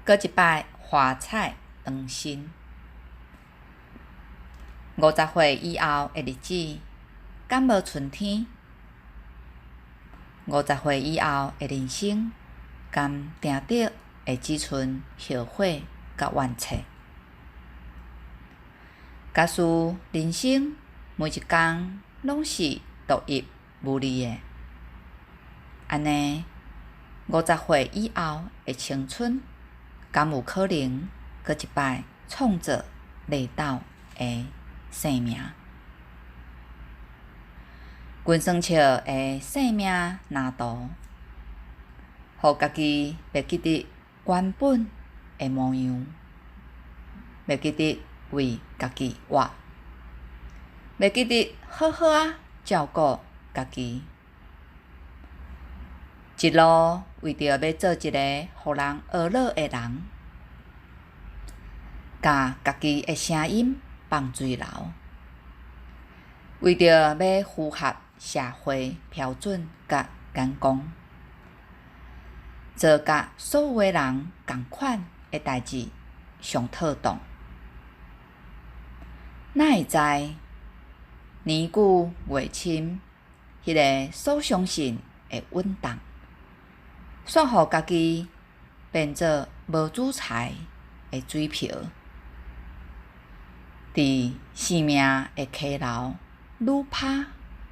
过一摆花彩长新。50岁以后的日子，敢无春天？50岁以后的人生，敢定得会只剩后悔甲怨嗟？假使人生每一天拢是独一无二的，安尼50岁以后的青春，敢有可能过一摆创造累倒的生命？群算笑的生命蓝图，互家己袂记得原本的模样，袂记得为家己活，袂记得好好照顾家己。一路为着要做一个互人学乐的人，甲家己的声音放水流，为着要符合社会标准甲眼光，做甲所有的人同款的代志上妥当。哪会知年久月深，迄个所相信的稳当，煞互家己变做无主材的水漂，伫生命的溪流愈拍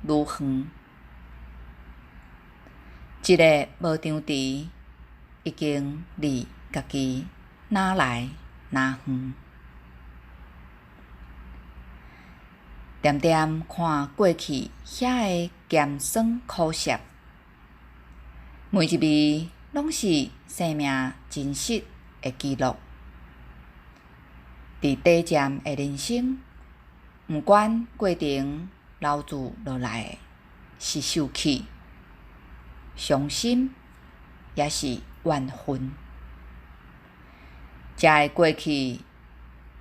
愈远。一个无张持，已经离家己哪来哪远。点点看过去遐个咸酸苦涩，每一味拢是生命真实的记录。伫短暂的人生，毋管过程留住落来的是受气、伤心，也是怨恨，才会过去，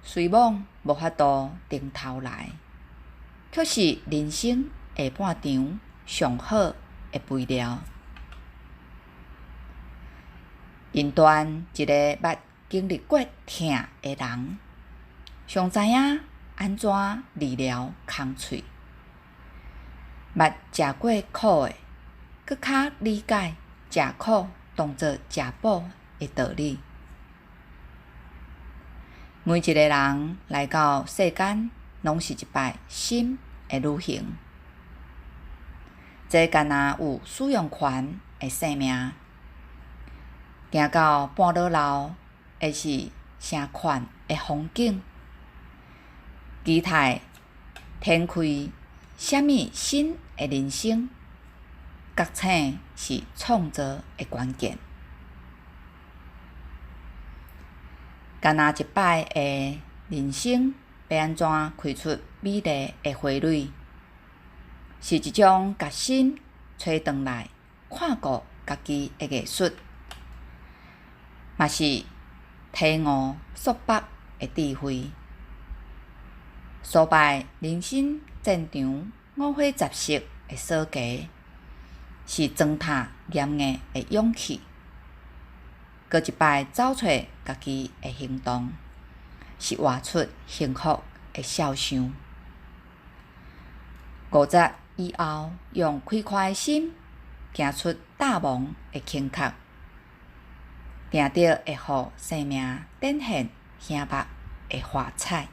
虽惘无法度回头来，却是人生下半场上好的肥料。因端一个捌经历过痛的人，上知影安怎治疗空喙；捌食过苦的，搁较理解食苦当作食补的道理。每一个人来到世间，拢是一摆新的旅行。这敢若有使用权的生命，行到半路后，会是啥款的风景？期待展开啥物新的人生？觉醒是创造的关键。敢若一摆的人生，要安怎开出美丽的花蕊？是一种决心找回来看顾家己的艺术，嘛是体悟束缚的智慧。挫败人生战场五花十色的锁枷，是装塔严硬的勇气。过一摆走出家己的行动，是活出幸福的肖像。50以后，用开阔的心，行出大梦的頃刻，定得会互生命展现显目的花彩。